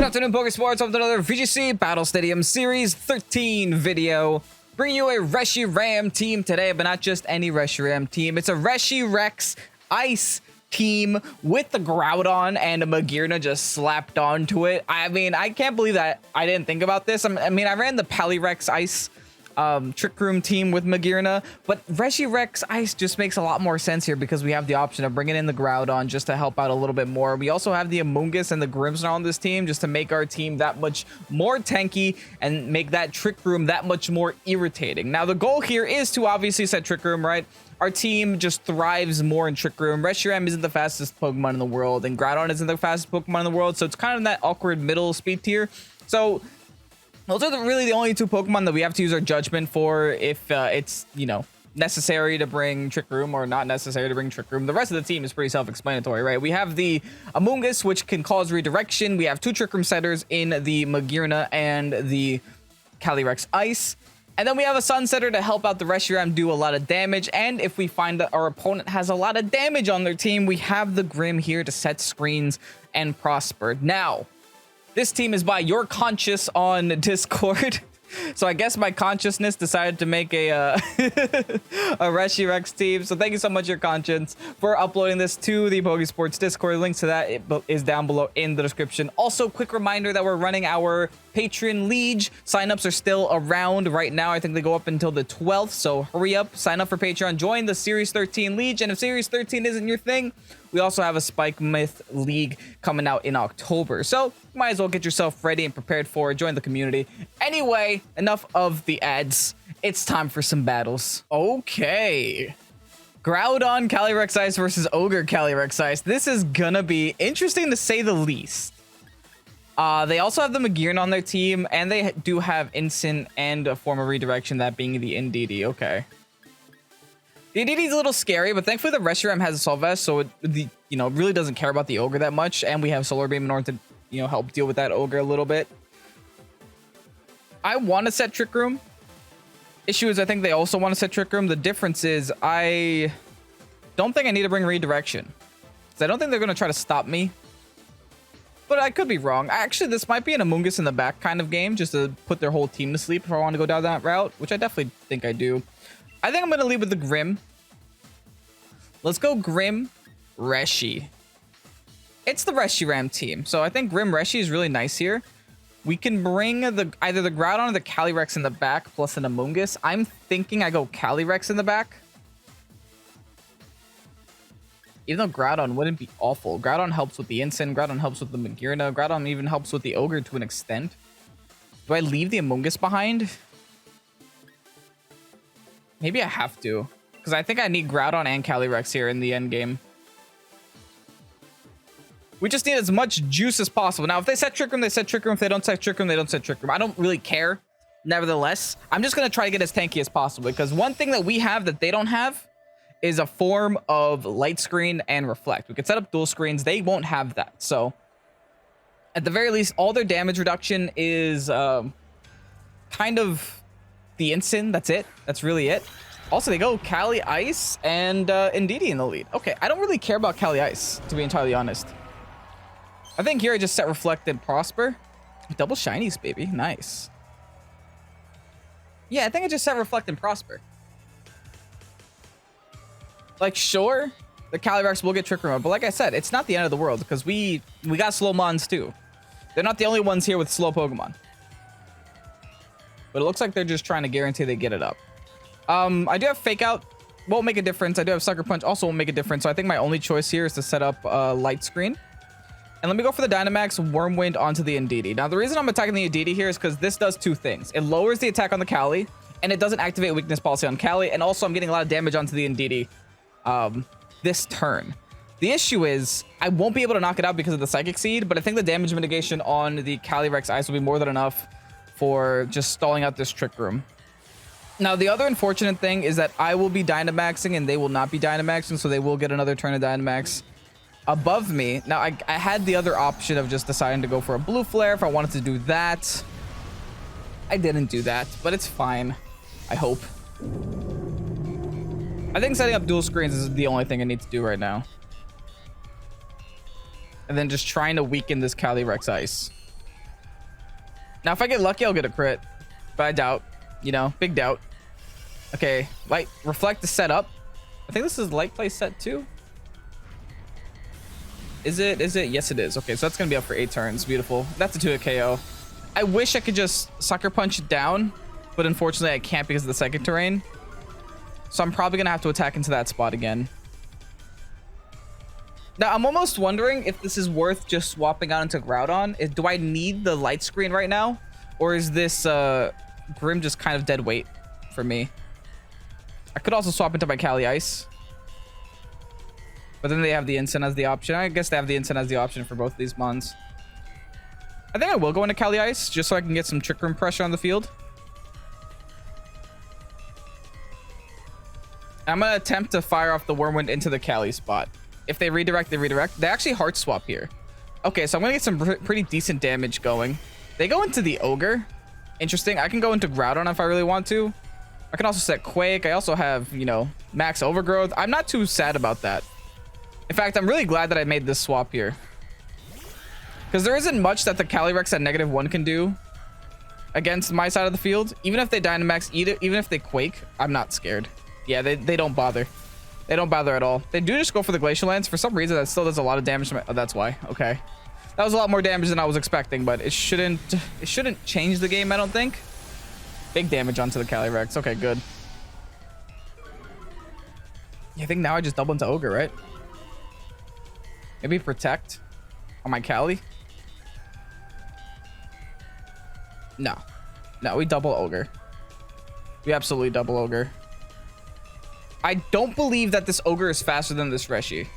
afternoon, Pokesports, with another VGC Battle Stadium Series 13 video. Bring you a Reshiram team today, but not just any Reshiram team. It's a Calyrex-Ice team with the Groudon and a Magearna just slapped onto it. I mean, I can't believe that I didn't think about this. I mean, I ran the Calyrex-Ice Trick Room team with Magearna, but Reshiram-Ice just makes a lot more sense here because we have the option of bringing in the Groudon just to help out a little bit more. We also have the Amoonguss and the Grimmsnarl on this team just to make our team that much more tanky and make that Trick Room that much more irritating. Now, the goal here is to obviously set Trick Room, right? Our team just thrives more in Trick Room. Reshiram isn't the fastest Pokemon in the world, and Groudon isn't the fastest Pokemon in the world, so it's kind of that awkward middle speed tier. So those are really the only two Pokemon that we have to use our judgment for if it's, you know, necessary to bring Trick Room or not necessary to bring Trick Room. The rest of the team is pretty self-explanatory, right? We have the Amoonguss, which can cause redirection. We have two Trick Room setters in the Magearna and the Calyrex-Ice. And then we have a Sunsetter to help out the Reshiram do a lot of damage. And if we find that our opponent has a lot of damage on their team, we have the Grimm here to set screens and prosper. Now, this team is by your conscious on Discord. So I guess my consciousness decided to make a Reshiram team. So thank you so much, your conscience, for uploading this to the Pokesports Discord. Links to that is down below in the description. Also, quick reminder that we're running our Patreon Liege. Signups are still around right now. I think they go up until the 12th. So hurry up, sign up for Patreon, join the Series 13 Liege. And if Series 13 isn't your thing, we also have a Spike Myth League coming out in October. So might as well get yourself ready and prepared for it. Join the community. Anyway, enough of the ads. It's time for some battles. Okay. Groudon Calyrex-Ice versus Ogre Calyrex-Ice. This is gonna be interesting to say the least. They also have the Magearna on their team, and they do have Instant and a form of redirection, that being the Indeedee. Okay. The Indeedee's a little scary, but thankfully the Reshiram has a Soul Vest, so it really doesn't care about the Ogre that much, and we have Solar Beam in order to help deal with that Ogre a little bit. I want to set Trick Room. Issue is I think they also want to set Trick Room. The difference is I don't think I need to bring Redirection, because I don't think they're going to try to stop me. But I could be wrong. Actually, this might be an Amoonguss in the back kind of game, just to put their whole team to sleep if I want to go down that route, which I definitely think I do. I think I'm going to lead with the Grimm. Let's go Grimm, Reshi. It's the Reshiram team, so I think Grimm Reshi is really nice here. We can bring either the Groudon or the Calyrex in the back, plus an Amoonguss. I'm thinking I go Calyrex in the back. Even though Groudon wouldn't be awful. Groudon helps with the Instant, Groudon helps with the Magearna, Groudon even helps with the Ogre to an extent. Do I leave the Amoonguss behind? Maybe I have to, because I think I need Groudon and Calyrex here in the end game. We just need as much juice as possible. Now, if they set Trick Room, they set Trick Room. If they don't set Trick Room, they don't set Trick Room. I don't really care. Nevertheless, I'm just going to try to get as tanky as possible, because one thing that we have that they don't have is a form of Light Screen and Reflect. We can set up dual screens. They won't have that. So, at the very least, all their damage reduction is kind of the Instant. That's it. That's really it. Also, they go Caly-Ice and Indeedee in the lead. Okay, I don't really care about Caly-Ice, to be entirely honest. I think here I just set Reflect and Prosper. Double Shinies, baby. Nice. Yeah, I think I just set Reflect and Prosper. Like, sure, the Calyrex will get Trick Room, but like I said, it's not the end of the world, because we got slow mons too. They're not the only ones here with slow Pokemon. But it looks like they're just trying to guarantee they get it up. I do have Fake Out. Won't make a difference. I do have Sucker Punch. Also won't make a difference. So I think my only choice here is to set up Light Screen. And let me go for the Dynamax Wormwind onto the Indeedee. Now, the reason I'm attacking the Indeedee here is because this does two things. It lowers the attack on the Cali, and it doesn't activate Weakness Policy on Cali. And also, I'm getting a lot of damage onto the Indeedee this turn. The issue is I won't be able to knock it out because of the Psychic Seed, but I think the damage mitigation on the Calyrex-Ice will be more than enough for just stalling out this Trick Room. Now, the other unfortunate thing is that I will be Dynamaxing and they will not be Dynamaxing, so they will get another turn of Dynamax above me. Now, I had the other option of just deciding to go for a Blue Flare if I wanted to do that. I didn't do that, but it's fine. I hope. I think setting up dual screens is the only thing I need to do right now. And then just trying to weaken this Calyrex-Ice. Now, if I get lucky, I'll get a crit. But I doubt. You know, big doubt. Okay, light reflect is set up. I think this is light play set too. Is it? Yes, it is. Okay, so that's gonna be up for 8 turns. Beautiful. That's a 2-hit KO. I wish I could just sucker punch it down, but unfortunately I can't because of the second terrain. So I'm probably gonna have to attack into that spot again. Now I'm almost wondering if this is worth just swapping out into Groudon. Do I need the light screen right now, or is this Grim just kind of dead weight for me? I could also swap into my Calyrex-Ice, but then they have the Instant as the option. I guess they have the Instant as the option for both of these mons. I think I will go into Calyrex-Ice just so I can get some Trick Room pressure on the field. I'm gonna attempt to fire off the Wormwind into the Cali spot. If they redirect, they redirect. They actually heart swap here. Okay, so I'm gonna get some pretty decent damage going. They go into the Ogre. Interesting. I can go into Groudon if I really want to. I can also set Quake. I also have, you know, max Overgrowth. I'm not too sad about that. In fact, I'm really glad that I made this swap here, because there isn't much that the Calyrex at -1 can do against my side of the field. Even if they Dynamax, even if they Quake, I'm not scared. Yeah, they don't bother. They don't bother at all. They do just go for the Glacial Lance. For some reason, that still does a lot of damage to my... Oh, that's why. Okay. That was a lot more damage than I was expecting, but it shouldn't change the game, I don't think. Big damage onto the Calyrex. Okay, good. Yeah, I think now I just double into Ogre, right? Maybe Protect on my Cali. No. No, we double Ogre. We absolutely double Ogre. I don't believe that this Ogre is faster than this Reshi.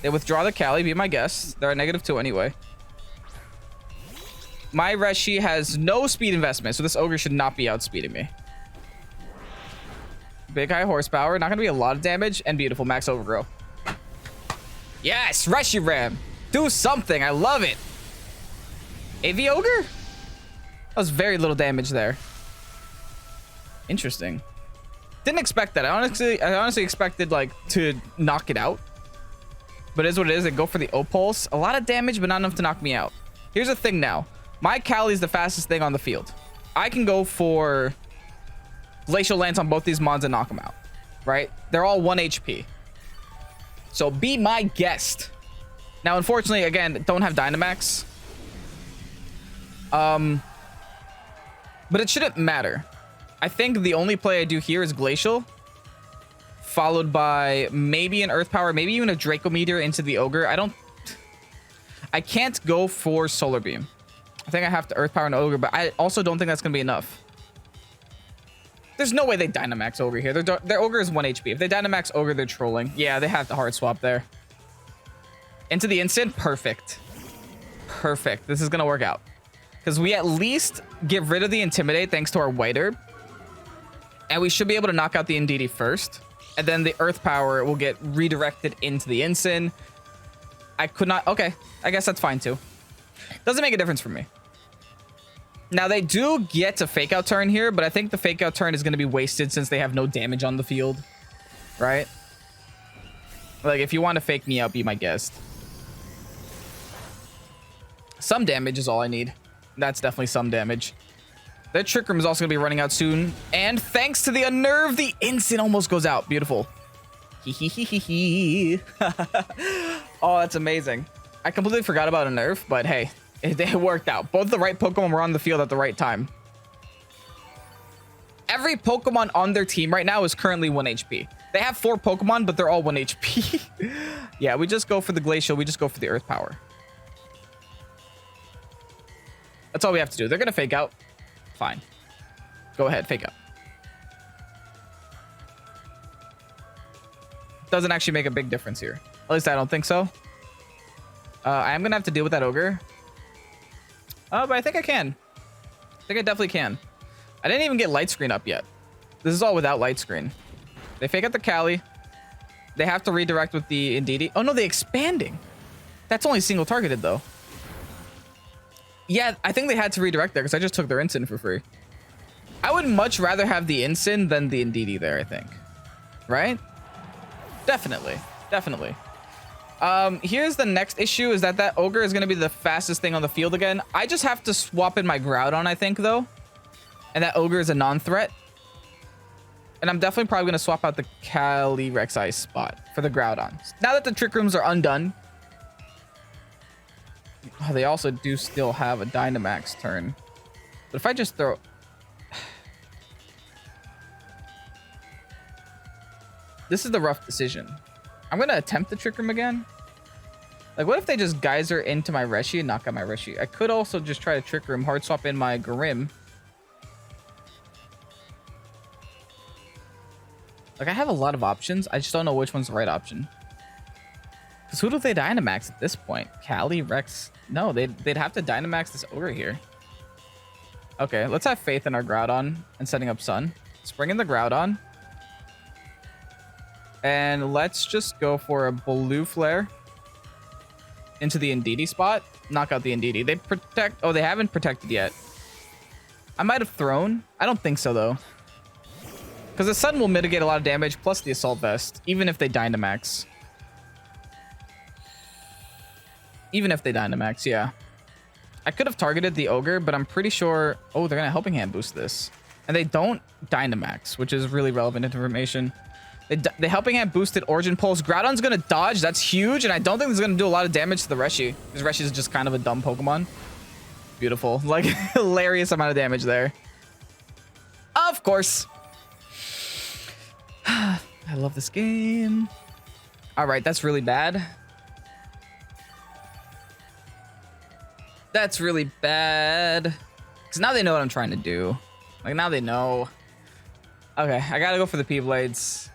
They withdraw the Cali, be my guess. They're at -2 anyway. My Reshi has no speed investment, so this Ogre should not be outspeeding me. Big high horsepower, not gonna be a lot of damage, and beautiful max overgrow. Yes, Reshiram, do something. I love it. AV Ogre? That was very little damage there. Interesting. Didn't expect that. I honestly expected like to knock it out, but it is what it is. They go for the O-Pulse. A lot of damage, but not enough to knock me out. Here's the thing now. My Cali is the fastest thing on the field. I can go for Glacial Lance on both these mons and knock them out, right? They're all 1 HP. So be my guest. Now, unfortunately, again, don't have Dynamax. But it shouldn't matter. I think the only play I do here is Glacial, followed by maybe an Earth Power, maybe even a Draco Meteor into the Ogre. I can't go for Solar Beam. I think I have to Earth Power and Ogre, but I also don't think that's going to be enough. There's no way they Dynamax Ogre here. Their Ogre is 1 HP. If they Dynamax Ogre, they're trolling. Yeah, they have to hard swap there. Into the Instant. Perfect. Perfect. This is going to work out, because we at least get rid of the Intimidate thanks to our White Herb. And we should be able to knock out the Indeedee first. And then the Earth Power will get redirected into the Instant. I could not... Okay. I guess that's fine too. Doesn't make a difference for me. Now, they do get a Fake Out turn here, but I think the Fake Out turn is going to be wasted since they have no damage on the field. Right? Like, if you want to fake me out, be my guest. Some damage is all I need. That's definitely some damage. Their Trick Room is also going to be running out soon. And thanks to the Unnerve, the Instant almost goes out. Beautiful. Oh, that's amazing. I completely forgot about Unnerve, but hey, it worked out. Both the right Pokemon were on the field at the right time. Every Pokemon on their team right now is currently 1 HP. They have 4 Pokemon, but they're all 1 HP. Yeah, we just go for the Glacial. We just go for the Earth Power. That's all we have to do. They're going to Fake Out. Fine. Go ahead, Fake Out. Doesn't actually make a big difference here. At least I don't think so. I am going to have to deal with that Ogre. But I think I can. I think I definitely can. I didn't even get Light Screen up yet. This is all without Light Screen. They Fake Out the Cali. They have to redirect with the Indeedee. Oh, no, they're expanding. That's only single targeted, though. Yeah, I think they had to redirect there because I just took their Instant for free. I would much rather have the Instant than the Indeedee there, I think. Right? Definitely. Definitely. Here's the next issue is that Ogre is going to be the fastest thing on the field again. I just have to swap in my Groudon, I think, though. And that Ogre is a non-threat. And I'm definitely probably going to swap out the Calyrex-Ice spot for the Groudon. Now that the Trick Rooms are undone. Oh, they also do still have a Dynamax turn. But if I just throw... This is the rough decision. I'm going to attempt the Trick Room again. Like, what if they just Geyser into my Reshi and knock out my Reshi? I could also just try to Trick Room, hard swap in my Grim. Like, I have a lot of options. I just don't know which one's the right option. Because who do they Dynamax at this point? Calyrex? No, they'd have to Dynamax this Ogre here. Okay, let's have faith in our Groudon and setting up Sun. Let's bring in the Groudon. And let's just go for a Blue Flare into the Indeedee spot. Knock out the Indeedee. They protect... Oh, they haven't protected yet. I might have thrown. I don't think so, though. Because the Sun will mitigate a lot of damage, plus the Assault Vest, even if they Dynamax. Even if they Dynamax, yeah. I could have targeted the Ogre, but I'm pretty sure... Oh, they're going to Helping Hand boost this. And they don't Dynamax, which is really relevant information. They Helping Hand boosted Origin Pulse. Groudon's going to dodge. That's huge. And I don't think it's going to do a lot of damage to the Reshi. Because Reshi is just kind of a dumb Pokemon. Beautiful. Like, hilarious amount of damage there. Of course. I love this game. All right, that's really bad. That's really bad. Because now they know what I'm trying to do. Like, now they know. Okay, I got to go for the P-Blades.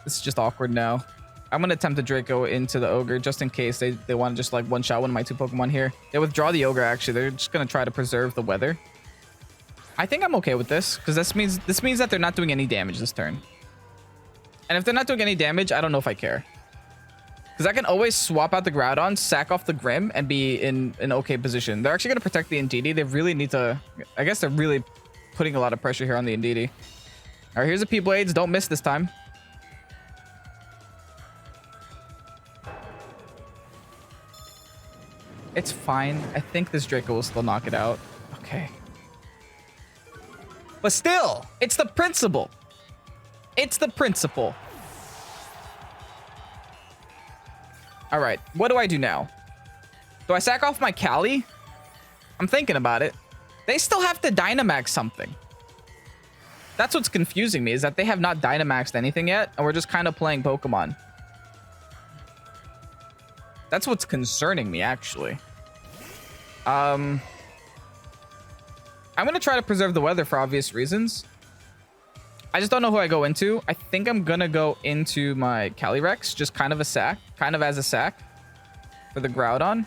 This is just awkward now. I'm going to attempt to Draco into the Ogre just in case they want to just like one-shot one of my two Pokemon here. They withdraw the Ogre, actually. They're just going to try to preserve the weather. I think I'm okay with this because this means that they're not doing any damage this turn. And if they're not doing any damage, I don't know if I care. Because I can always swap out the Groudon, sack off the Grim, and be in an okay position. They're actually going to protect the Indeedee. They really need to... I guess they're really putting a lot of pressure here on the Indeedee. All right, here's the P-Blades. Don't miss this time. It's fine. I think this Draco will still knock it out. Okay. But still, it's the principle. It's the principle. All right, what do I do now? Do I sack off my Cali? I'm thinking about it. They still have to Dynamax something. That's what's confusing me, is that they have not Dynamaxed anything yet, and we're just kind of playing Pokemon. That's what's concerning me, actually. I'm going to try to preserve the weather for obvious reasons. I just don't know who I go into. I think I'm going to go into my Calyrex, just kind of as a sack for the Groudon.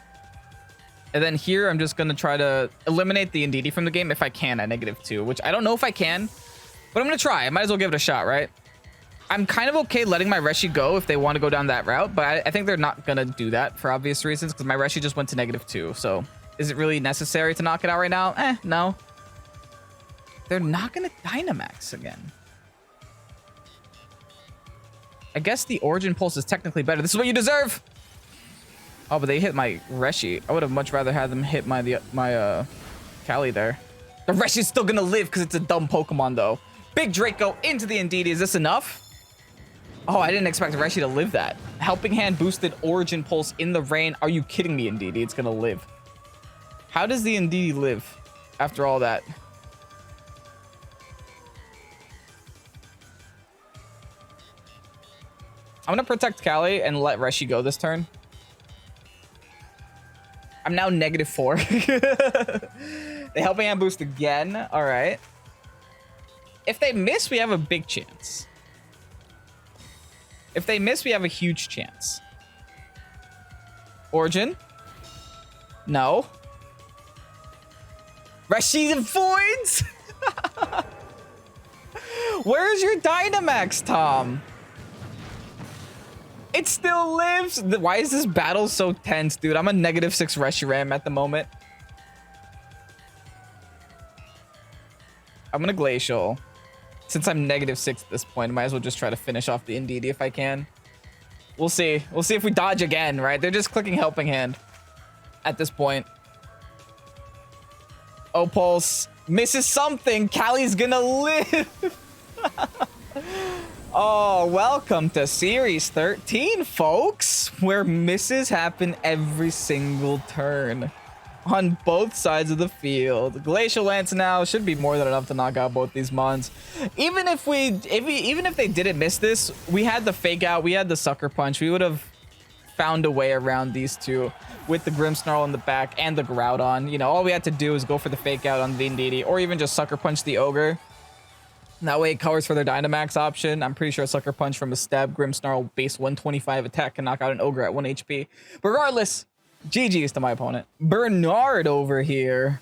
And then here, I'm just going to try to eliminate the Indeedee from the game if I can at -2, which I don't know if I can, but I'm going to try. I might as well give it a shot, right? I'm kind of okay letting my Reshi go if they want to go down that route, but I think they're not going to do that for obvious reasons because my Reshi just went to -2. So is it really necessary to knock it out right now? No. They're not going to Dynamax again. I guess the Origin Pulse is technically better. This is what you deserve. Oh, but they hit my Reshi. I would have much rather had them hit my Cali there. The Reshi's still gonna live because it's a dumb Pokemon, though. Big Draco into the Indeedee. Is this enough? Oh, I didn't expect Reshi to live that. Helping Hand boosted Origin Pulse in the rain. Are you kidding me, Indeedee? It's gonna live. How does the Indeedee live after all that? I'm going to protect Cali and let Reshi go this turn. I'm now -4. They Helping Hand boost again. All right. If they miss, we have a big chance. If they miss, we have a huge chance. Origin? No. Reshi avoids? Where's your Dynamax, Tom? It still lives. Why is this battle so tense, dude? I'm a -6 Reshiram at the moment. I'm gonna Glacial. Since I'm -6 at this point, I might as well just try to finish off the Indeedee if I can. We'll see. We'll see if we dodge again, right? They're just clicking helping hand at this point. Opulse misses something. Callie's gonna live. Oh, welcome to Series 13, folks, where misses happen every single turn on both sides of the field. Glacial Lance now should be more than enough to knock out both these mons. Even if they didn't miss this, we had the fake out, we had the sucker punch. We would have found a way around these two with the Grimmsnarl in the back and the Groudon. You know, all we had to do is go for the fake out on the Indeedee or even just sucker punch the Ogre. That way it covers for their Dynamax option. I'm pretty sure a sucker punch from a stab Grimmsnarl base 125 attack can knock out an Ogre at 1 HP. But regardless, GG's to my opponent. Bernard over here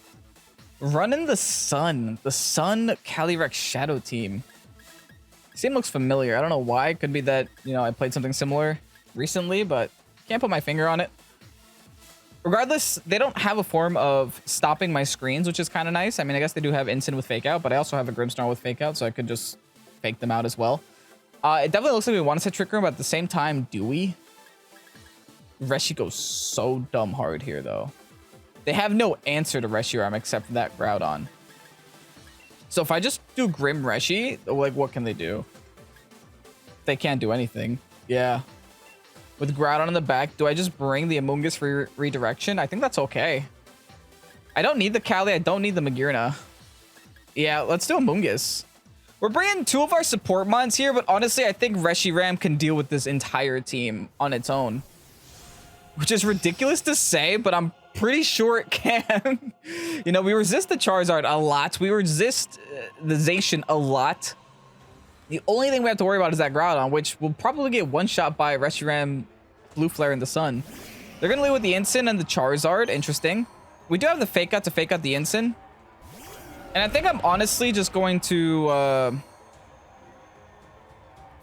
running the Sun Calyrex Shadow team. This team looks familiar. I don't know why. It could be that, you know, I played something similar recently, but can't put my finger on it. Regardless, they don't have a form of stopping my screens, which is kind of nice. I mean, I guess they do have Instant with Fake Out, but I also have a Grimmsnarl with Fake Out, so I could just fake them out as well. It definitely looks like we want to set Trick Room, but at the same time, do we? Reshi goes so dumb hard here, though. They have no answer to Reshiram except for that Groudon. So if I just do Grim Reshi, like, what can they do? They can't do anything. Yeah. With Groudon in the back, do I just bring the Amoonguss for redirection? I think that's okay. I don't need the Cali. I don't need the Magearna. Yeah, let's do Amoonguss. We're bringing two of our support mons here, but honestly, I think Reshiram can deal with this entire team on its own. Which is ridiculous to say, but I'm pretty sure it can. You know, we resist the Charizard a lot. We resist the Zacian a lot. The only thing we have to worry about is that Groudon, which will probably get one-shot by Reshiram, Blue Flare, and the Sun. They're going to lead with the Instant and the Charizard. Interesting. We do have the Fake Out to fake out the Instant. And I think I'm honestly just going to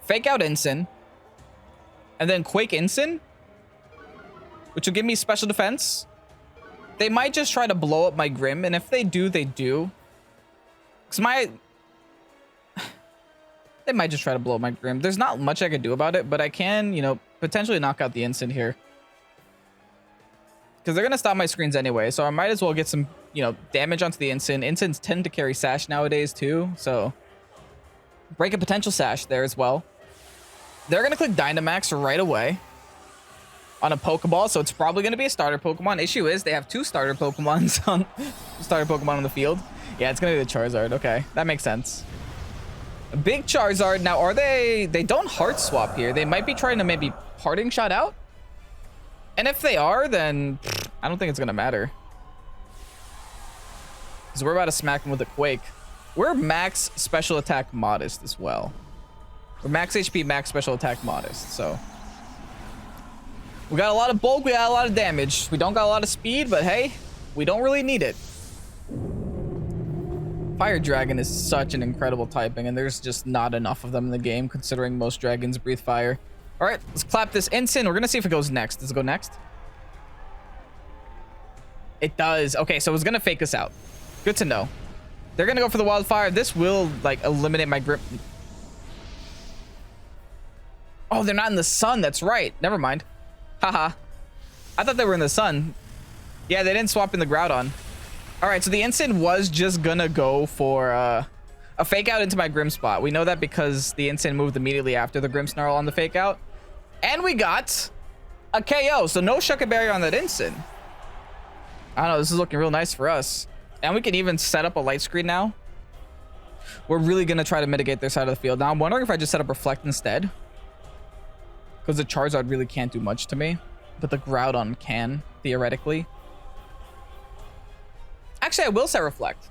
Fake Out Instant. And then Quake Instant, which will give me special defense. They might just try to blow up my Grim, and if they do, they do. Because they might just try to blow up my Grim. There's not much I could do about it, but I can, you know, potentially knock out the Instant here. Because they're going to stop my screens anyway, so I might as well get some, you know, damage onto the Instant. Instants tend to carry Sash nowadays too, so break a potential Sash there as well. They're going to click Dynamax right away on a Pokeball, so it's probably going to be a starter Pokemon. Issue is they have two starter Pokemons on the field. Yeah, it's going to be the Charizard. Okay, that makes sense. A big Charizard. Now, are they don't Heart Swap here. They might be trying to maybe Parting Shot out. And if they are, then I don't think it's going to matter. Because we're about to smack them with a Quake. We're max special attack modest as well. We're max HP, max special attack modest, so we got a lot of bulk, we got a lot of damage. We don't got a lot of speed, but hey, we don't really need it. Fire Dragon is such an incredible typing, and there's just not enough of them in the game, considering most dragons breathe fire. All right, let's clap this Instant. We're going to see if it goes next. Does it go next? It does. Okay, so it's going to fake us out. Good to know. They're going to go for the Wildfire. This will, like, eliminate my grip. Oh, they're not in the Sun. That's right. Never mind. Haha. I thought they were in the Sun. Yeah, they didn't swap in the Groudon. All right, so the Instant was just gonna go for a fake out into my Grim spot. We know that because the Instant moved immediately after the Grimmsnarl on the fake out. And we got a KO, so no Shucket Barrier on that Instant. I don't know, this is looking real nice for us. And we can even set up a light screen now. We're really gonna try to mitigate their side of the field. Now I'm wondering if I just set up Reflect instead. Because the Charizard really can't do much to me. But the Groudon can, theoretically. Actually, I will set Reflect.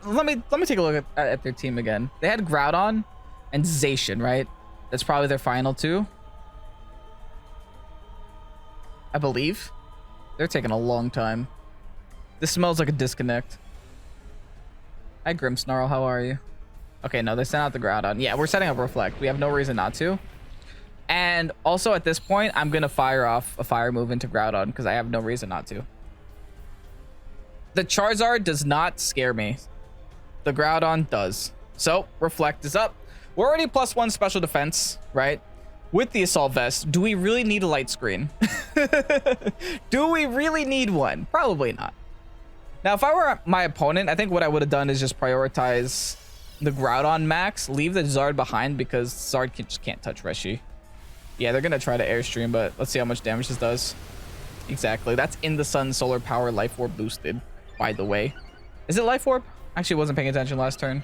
Let me take a look at their team again. They had Groudon and Zacian, right? That's probably their final two. I believe. They're taking a long time. This smells like a disconnect. Hi, Grimmsnarl. How are you? Okay, no, they sent out the Groudon. Yeah, we're setting up Reflect. We have no reason not to. And also at this point, I'm going to fire off a fire move into Groudon because I have no reason not to. The Charizard does not scare me. The Groudon does. So, Reflect is up. We're already +1 special defense, right? with the assault vest, do we really need a light screen? Do we really need one? Probably not. Now, if I were my opponent, I think what I would have done is just prioritize the Groudon max, leave the Zard behind because Zard just can't touch Reshi. Yeah, they're going to try to airstream, but let's see how much damage this does. Exactly. That's in the sun solar power life orb boosted, by the way. Is it life orb? Actually, wasn't paying attention last turn.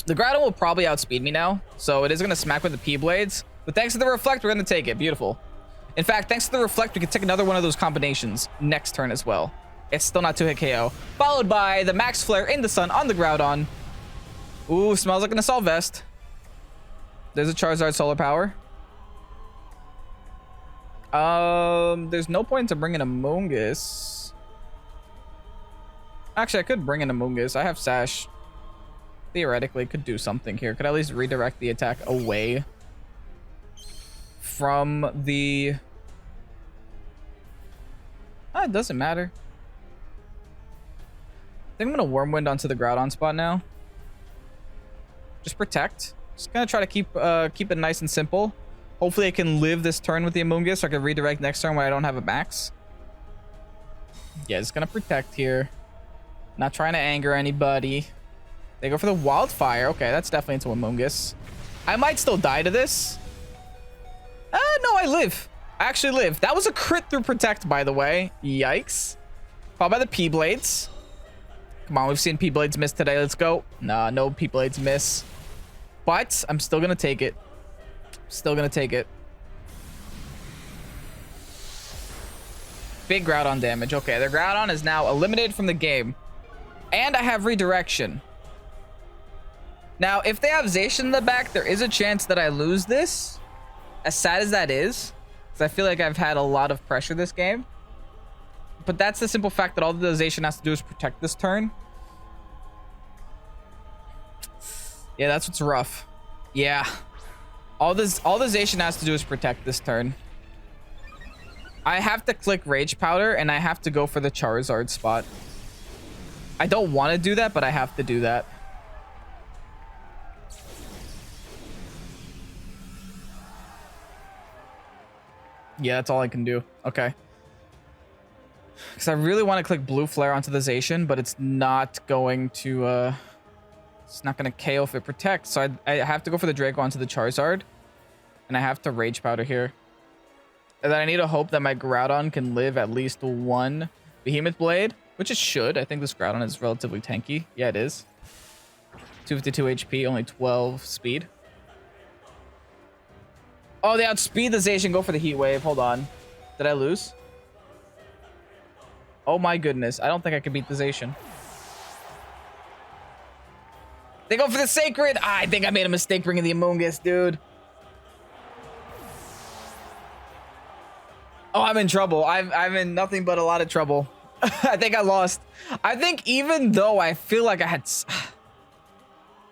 The Groudon will probably outspeed me now, so it is going to smack with the P-Blades. But thanks to the Reflect, we're going to take it. Beautiful. In fact, thanks to the Reflect, we can take another one of those combinations next turn as well. It's still not 2-hit KO. Followed by the Max Flare in the sun on the Groudon. Ooh, smells like an Assault Vest. There's a Charizard Solar Power. There's no point to bringing a Amoonguss. Actually, I could bring in a Amoonguss. I have Sash. Theoretically, could do something here. Could at least redirect the attack away from the... it doesn't matter. I think I'm gonna Wormwind onto the Groudon spot now. Just protect. Just gonna try to keep it nice and simple. Hopefully I can live this turn with the Amoonguss so I can redirect next turn when I don't have a max. Yeah, just gonna protect here. Not trying to anger anybody. They go for the Wildfire. Okay, that's definitely into Amoonguss. I might still die to this. No, I live. I actually live. That was a crit through Protect, by the way. Yikes. Followed by the P-Blades. Come on, we've seen P-Blades miss today. Let's go. Nah, no P-Blades miss. But I'm still going to take it. Still going to take it. Big Groudon damage. Okay, the Groudon is now eliminated from the game. And I have Redirection. Now, if they have Zacian in the back, there is a chance that I lose this. As sad as that is. Because I feel like I've had a lot of pressure this game. But that's the simple fact that all the Zacian has to do is protect this turn. Yeah, that's what's rough. Yeah. All the Zacian has to do is protect this turn. I have to click Rage Powder, and I have to go for the Charizard spot. I don't want to do that, but I have to do that. Yeah, that's all I can do. Okay. Because I really want to click Blue Flare onto the Zacian, but it's not going to... it's not going to KO if it protects. So I have to go for the Draco onto the Charizard. And I have to Rage Powder here. And then I need to hope that my Groudon can live at least one Behemoth Blade. Which it should. I think this Groudon is relatively tanky. Yeah, it is. 252 HP, only 12 speed. Oh, they outspeed the Zacian. Go for the Heat Wave. Hold on. Did I lose? Oh my goodness. I don't think I can beat the Zacian. They go for the Sacred. I think I made a mistake bringing the Amoonguss, dude. Oh, I'm in trouble. I'm in nothing but a lot of trouble. I think I lost. I think even though I feel like I had...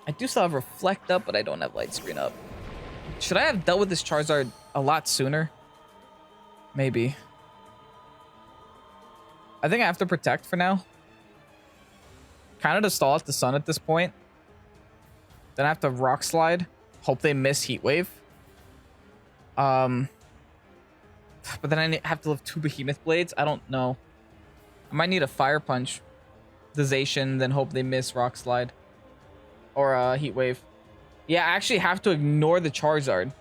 I do still have Reflect up, but I don't have Light Screen up. Should I have dealt with this Charizard a lot sooner? Maybe. I think I have to Protect for now. Kind of to stall out the sun at this point. Then I have to Rock Slide. Hope they miss Heat Wave. But then I have to live 2 Behemoth Blades. I don't know. I might need a Fire Punch. The Zacian, then hope they miss Rock Slide. Or Heat Wave. Yeah, I actually have to ignore the Charizard.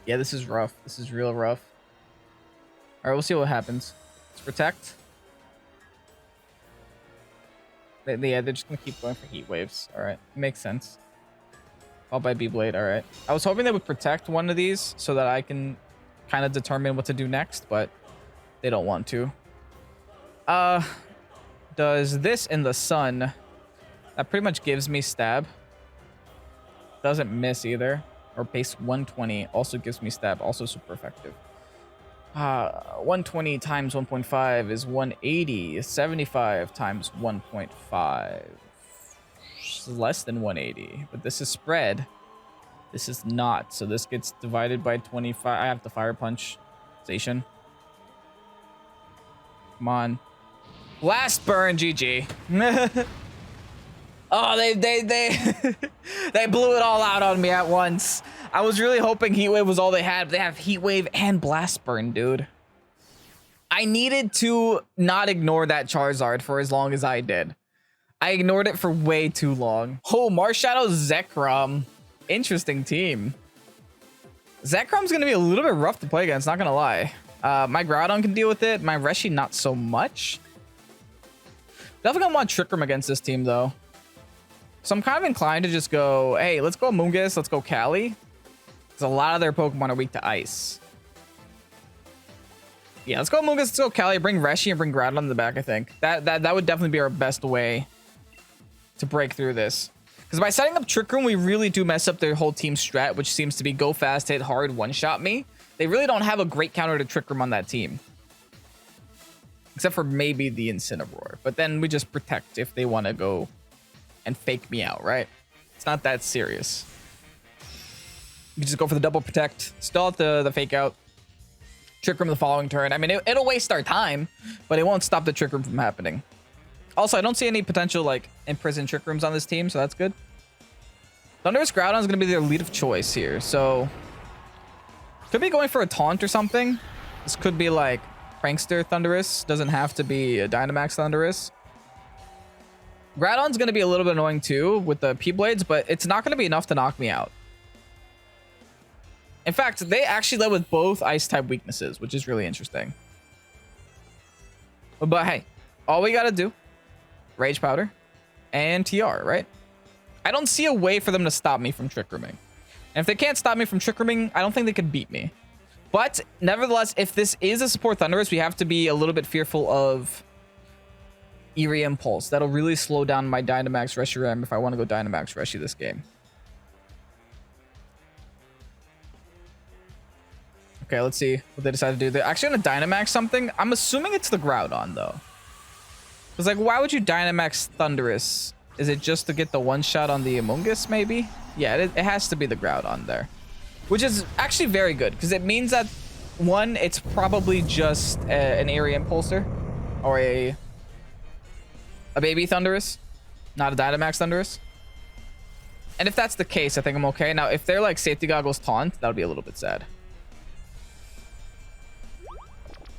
Yeah, this is rough. This is real rough. Alright, we'll see what happens. Let's Protect. Yeah, they're just going to keep going for Heat Waves. Alright, makes sense. Followed by B-Blade, alright. I was hoping they would Protect one of these so that I can kind of determine what to do next, but they don't want to. Does this in the sun, that pretty much gives me Stab. Doesn't miss either. Or base 120 also gives me Stab, also super effective. 120 times 1.5 is 180. 75 times 1.5 is less than 180, but this is spread. This is not, so this gets divided by 25. I have to Fire Punch Zacian. Come on. Last burn, GG. Oh, they they blew it all out on me at once. I was really hoping Heat Wave was all they had. But they have Heat Wave and Blast Burn, dude. I needed to not ignore that Charizard for as long as I did. I ignored it for way too long. Oh, Marshadow Zekrom. Interesting team. Zekrom's going to be a little bit rough to play against, not going to lie. My Groudon can deal with it. My Reshi, not so much. Definitely going to want Trick Room against this team, though. So I'm kind of inclined to just go, hey, let's go Mungus, let's go Cali. Because a lot of their Pokemon are weak to Ice. Yeah, let's go Mungus, let's go Cali, bring Reshi, and bring Groudon in the back, I think. That would definitely be our best way to break through this. Because by setting up Trick Room, we really do mess up their whole team strat, which seems to be go fast, hit hard, one-shot me. They really don't have a great counter to Trick Room on that team. Except for maybe the Incineroar. But then we just protect if they want to go and fake me out, right? It's not that serious. You just go for the double protect, stall at the fake out, Trick Room the following turn. I mean, it'll waste our time, but it won't stop the Trick Room from happening. Also, I don't see any potential, like, imprison Trick Rooms on this team, so that's good. Thunderous Groudon is going to be their lead of choice here, so... Could be going for a Taunt or something. This could be, like, Prankster Thunderous. Doesn't have to be a Dynamax Thunderous. Groudon's going to be a little bit annoying, too, with the P-Blades, but it's not going to be enough to knock me out. In fact, they actually led with both Ice-type weaknesses, which is really interesting. But, hey, all we got to do... Rage Powder and TR, right? I don't see a way for them to stop me from Trick Rooming. And if they can't stop me from Trick Rooming, I don't think they could beat me. But nevertheless, if this is a support Thunderous, we have to be a little bit fearful of Eerie Impulse. That'll really slow down my Dynamax Reshiram if I want to go Dynamax Reshi this game. Okay, let's see what they decide to do. They're actually going to Dynamax something. I'm assuming it's the Groudon, though. Because, like, why would you Dynamax Thunderous? Is it just to get the one-shot on the Amoonguss, maybe? Yeah, it has to be the Groudon there. Which is actually very good, because it means that, one, it's probably just an Eerie Impulsor. Or a baby Thunderous. Not a Dynamax Thunderous. And if that's the case, I think I'm okay. Now, if they're, like, Safety Goggles Taunt, that would be a little bit sad.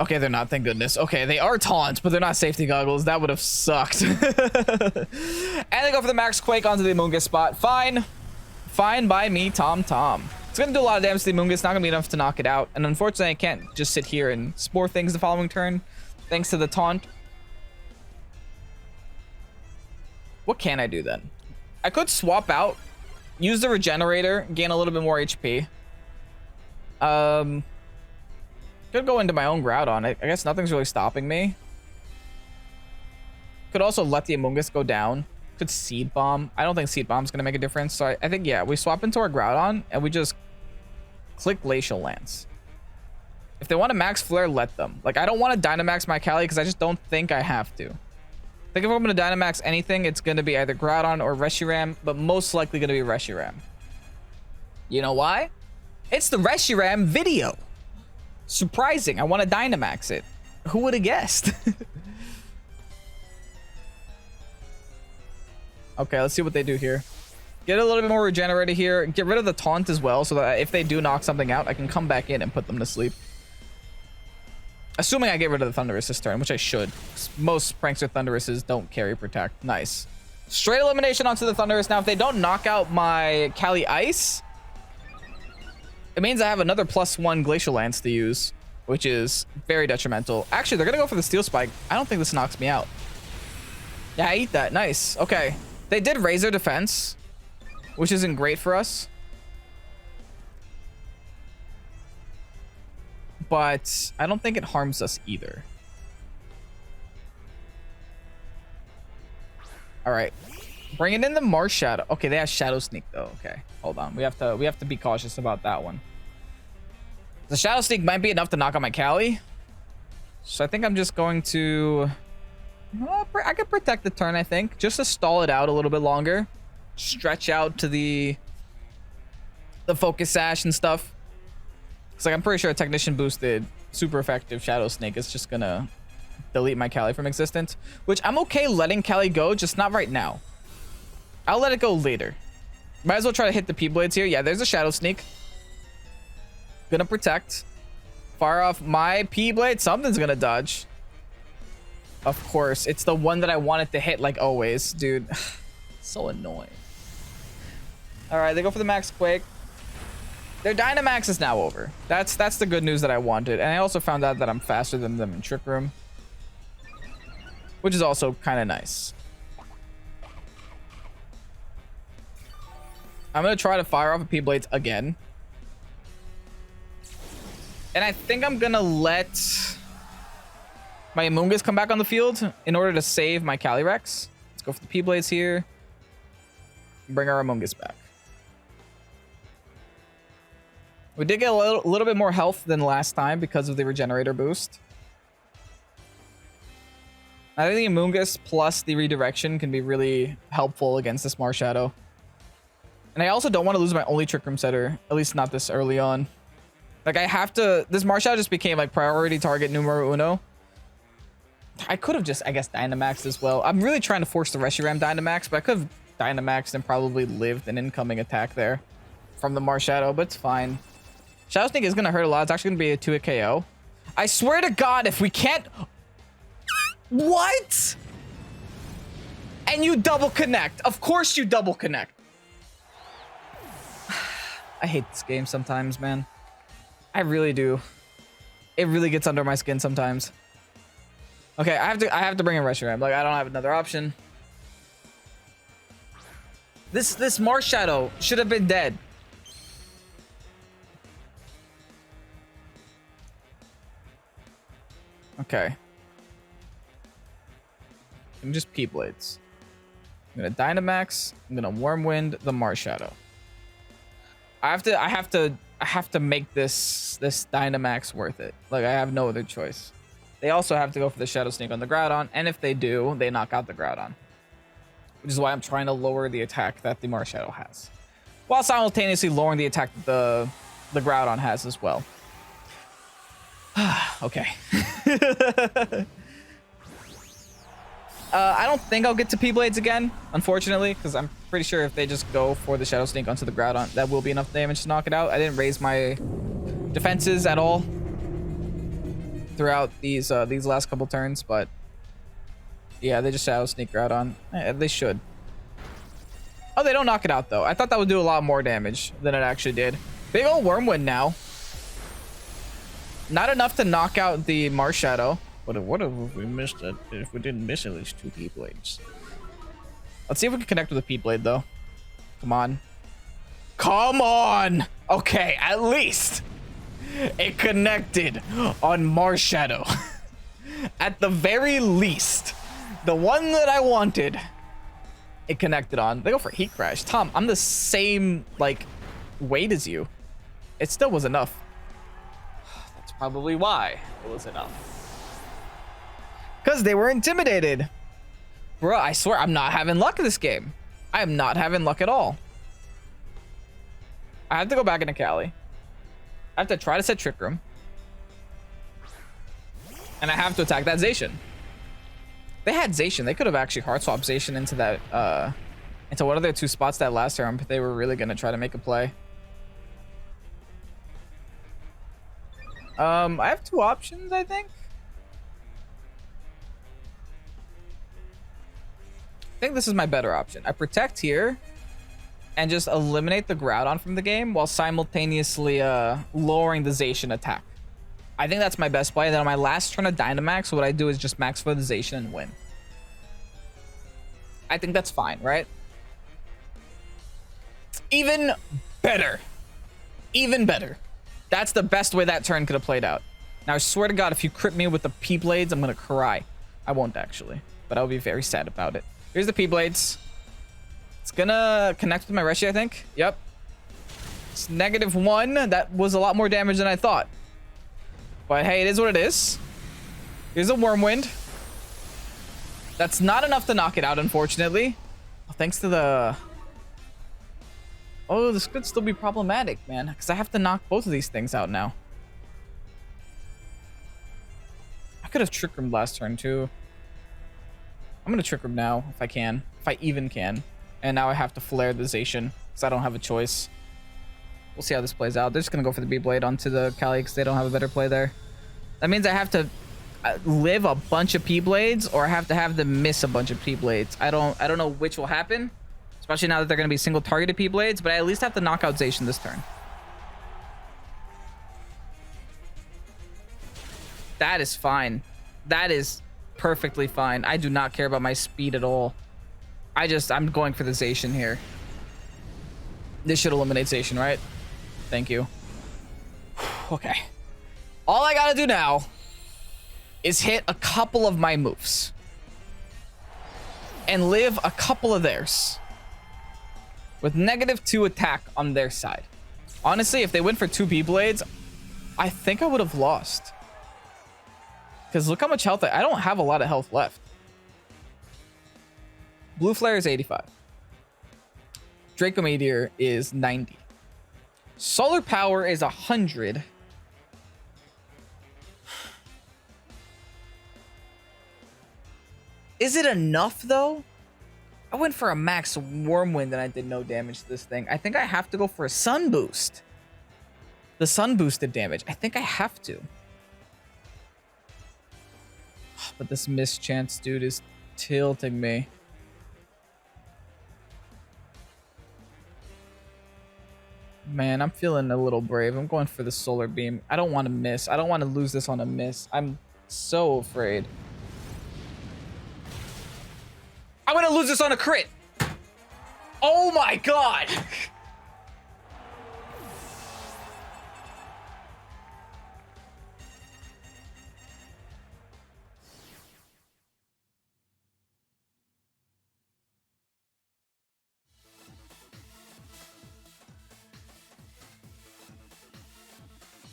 Okay, they're not, thank goodness. Okay, they are Taunts, but they're not Safety Goggles. That would have sucked. And they go for the Max Quake onto the Amoonguss spot. Fine. Fine by me, Tom. It's going to do a lot of damage to the Amoonguss. Not going to be enough to knock it out. And unfortunately, I can't just sit here and Spore things the following turn, thanks to the Taunt. What can I do then? I could swap out, use the Regenerator, gain a little bit more HP. Could go into my own Groudon. I guess nothing's really stopping me. Could also let the Amoonguss go down. Could Seed Bomb. I don't think Seed Bomb's going to make a difference. So I think, yeah, we swap into our Groudon and we just click Glacial Lance. If they want to Max Flare, let them. Like, I don't want to Dynamax my Cali because I just don't think I have to. I think if I'm going to Dynamax anything, it's going to be either Groudon or Reshiram, but most likely going to be Reshiram. You know why? It's the Reshiram video. Surprising. I want to Dynamax it. Who would have guessed? Okay, let's see what they do here. Get a little bit more Regenerated here. Get rid of the Taunt as well, so that if they do knock something out, I can come back in and put them to sleep. Assuming I get rid of the Thunderous this turn, which I should. Most Prankster Thunderouses don't carry Protect. Nice. Straight elimination onto the Thunderous. Now, if they don't knock out my Calyrex-Ice, it means I have another +1 Glacial Lance to use, which is very detrimental. Actually, they're going to go for the Steel Spike. I don't think this knocks me out. Yeah, I eat that. Nice. Okay. They did raise their defense, which isn't great for us. But I don't think it harms us either. All right. Bringing in the Marshadow. Okay, they have Shadow Sneak though. Okay, hold on. We have to be cautious about that one. The Shadow Sneak might be enough to knock out my Cali. So I think I'm just going to... I could protect the turn, I think. Just to stall it out a little bit longer. Stretch out to the Focus Sash and stuff. It's like I'm pretty sure a Technician boosted super effective Shadow Snake is just gonna delete my Cali from existence. Which I'm okay letting Cali go, just not right now. I'll let it go later. Might as well try to hit the P-Blades here. Yeah, there's a Shadow Sneak. Gonna protect. Fire off my P-Blade. Something's gonna dodge. Of course. It's the one that I wanted to hit like always. Dude. So annoying. Alright, they go for the Max Quake. Their Dynamax is now over. That's the good news that I wanted. And I also found out that I'm faster than them in Trick Room. Which is also kind of nice. I'm going to try to fire off a P-Blades again. And I think I'm going to let my Amoonguss come back on the field in order to save my Calyrex. Let's go for the P-Blades here. Bring our Amoonguss back. We did get a little bit more health than last time because of the regenerator boost. I think the Amoonguss plus the redirection can be really helpful against this Marshadow. And I also don't want to lose my only Trick Room setter, at least not this early on. Like, I have to... This Marshadow just became, like, priority target numero uno. I could have just, I guess, Dynamaxed as well. I'm really trying to force the Reshiram Dynamax, but I could have Dynamaxed and probably lived an incoming attack there from the Marshadow, but it's fine. Shadow Sneak is going to hurt a lot. It's actually going to be a 2-hit KO. I swear to God, if we can't... What? And you double connect. Of course you double connect. I hate this game sometimes, man. I really do. It really gets under my skin sometimes. Okay, I have to bring in Reshiram. Like, I don't have another option. This Marshadow should have been dead. Okay. I'm just P-Blades. I'm gonna Dynamax. I'm gonna Wormwind the Marshadow. I have to make this Dynamax worth it. Like, I have no other choice. They also have to go for the Shadow Sneak on the Groudon, and if they do, they knock out the Groudon. Which is why I'm trying to lower the attack that the Marshadow has, while simultaneously lowering the attack that the Groudon has as well. Okay. I don't think I'll get to P-Blades again, unfortunately, because I'm pretty sure if they just go for the Shadow Sneak onto the Groudon, that will be enough damage to knock it out. I didn't raise my defenses at all throughout these last couple turns, but yeah, they just Shadow Sneak Groudon. They should. Oh, they don't knock it out, though. I thought that would do a lot more damage than it actually did. Big ol' Wormwind now. Not enough to knock out the Marshadow. What if we missed it? If we didn't miss at least 2 P-Blades? Let's see if we can connect with a P-Blade, though. Come on. Come on! Okay, at least it connected on Marshadow. At the very least, the one that I wanted, it connected on. They go for Heat Crash. Tom, I'm the same, like, weight as you. It still was enough. That's probably why it was enough. Because they were intimidated. Bro, I swear I'm not having luck in this game. I am not having luck at all. I have to go back into Cali. I have to try to set Trick Room. And I have to attack that Zacian. They had Zacian. They could have actually hard swapped Zacian into that, into one of their 2 spots that last turn, but they were really going to try to make a play. I have 2 options, I think. I think this is my better option. I protect here and just eliminate the Groudon from the game while simultaneously lowering the Zacian attack. I think that's my best play. And then on my last turn of Dynamax, what I do is just max for the Zacian and win. I think that's fine, right? Even better. Even better. That's the best way that turn could have played out. Now, I swear to God, if you crit me with the P-Blades, I'm going to cry. I won't actually, but I'll be very sad about it. Here's the P-Blades. It's gonna connect with my Reshi, I think. Yep. It's -1. That was a lot more damage than I thought. But hey, it is what it is. Here's a Wormwind. That's not enough to knock it out, unfortunately. Thanks to the... Oh, this could still be problematic, man. Because I have to knock both of these things out now. I could have Trick Room last turn, too. I'm going to Trick Room now, if I can. If I even can. And now I have to flare the Zacian because I don't have a choice. We'll see how this plays out. They're just going to go for the B-Blade onto the Cali because they don't have a better play there. That means I have to live a bunch of P-Blades or I have to have them miss a bunch of P-Blades. I don't know which will happen, especially now that they're going to be single targeted P-Blades, but I at least have to knock out Zacian this turn. That is fine. That is perfectly fine. I do not care about my speed at all. I'm going for the Zacian here. This should eliminate Zacian, right? Thank you. Okay. All I gotta do now is hit a couple of my moves. And live a couple of theirs. With -2 attack on their side. Honestly, if they went for 2 P-Blades, I think I would have lost. Because look how much health I don't have a lot of health left. Blue Flare is 85. Draco Meteor is 90. Solar Power is 100. Is it enough though? I went for a max Wormwind and I did no damage to this thing. I think I have to go for a Sun Boost. The Sun boosted damage. I think I have to. But this mischance dude is tilting me. Man, I'm feeling a little brave. I'm going for the Solar Beam. I don't want to miss. I don't want to lose this on a miss. I'm so afraid. I'm going to lose this on a crit. Oh my god.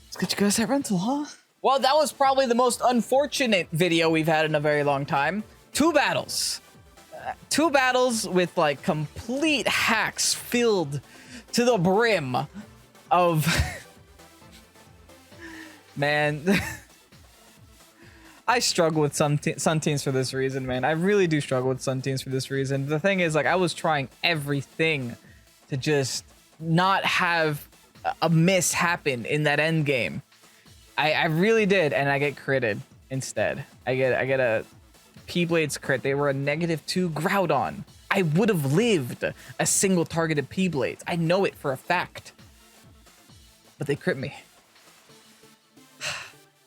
Let's get you guys that rental, huh? Well, that was probably the most unfortunate video we've had in a very long time. 2 battles. 2 battles with like complete hacks filled to the brim of... Man. I struggle with Sun teams for this reason, man. I really do struggle with Sun teams for this reason. The thing is, like, I was trying everything to just not have a miss happen in that end game. I really did, and I get critted instead. I get a P-Blades crit. They were a -2 Groudon. I would have lived a single targeted P-Blades. I know it for a fact. But they crit me.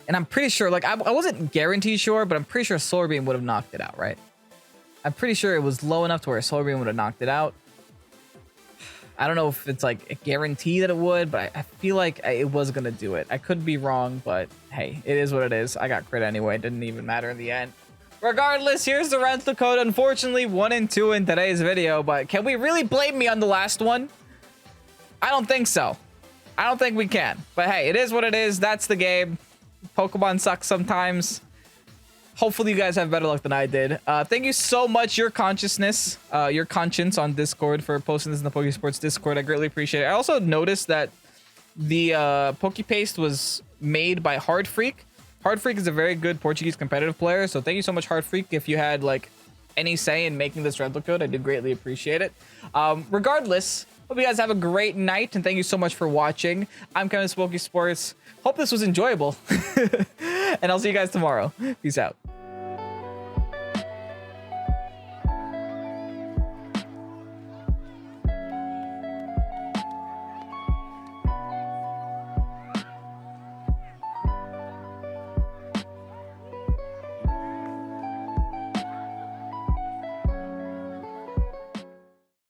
And I'm pretty sure, like, I wasn't guaranteed sure, but I'm pretty sure Solar Beam would have knocked it out, right? I'm pretty sure it was low enough to where Solar Beam would have knocked it out. I don't know if it's like a guarantee that it would, but I feel like it was going to do it. I could be wrong, but hey, it is what it is. I got crit anyway. It didn't even matter in the end. Regardless, here's the rental code. Unfortunately, 1 and 2 in today's video, but can we really blame me on the last one? I don't think so. I don't think we can. But hey, it is what it is. That's the game. Pokemon sucks sometimes. Hopefully you guys have better luck than I did. Thank you so much, your conscience on Discord, for posting this in the Pokesports Discord. I greatly appreciate it. I also noticed that the Pokepaste was made by Hard Freak. Hard Freak is a very good Portuguese competitive player, so thank you so much, Hard Freak. If you had like any say in making this rental code, I did greatly appreciate it. Regardless, hope you guys have a great night, and thank you so much for watching. I'm Pokesports. Hope this was enjoyable, and I'll see you guys tomorrow. Peace out.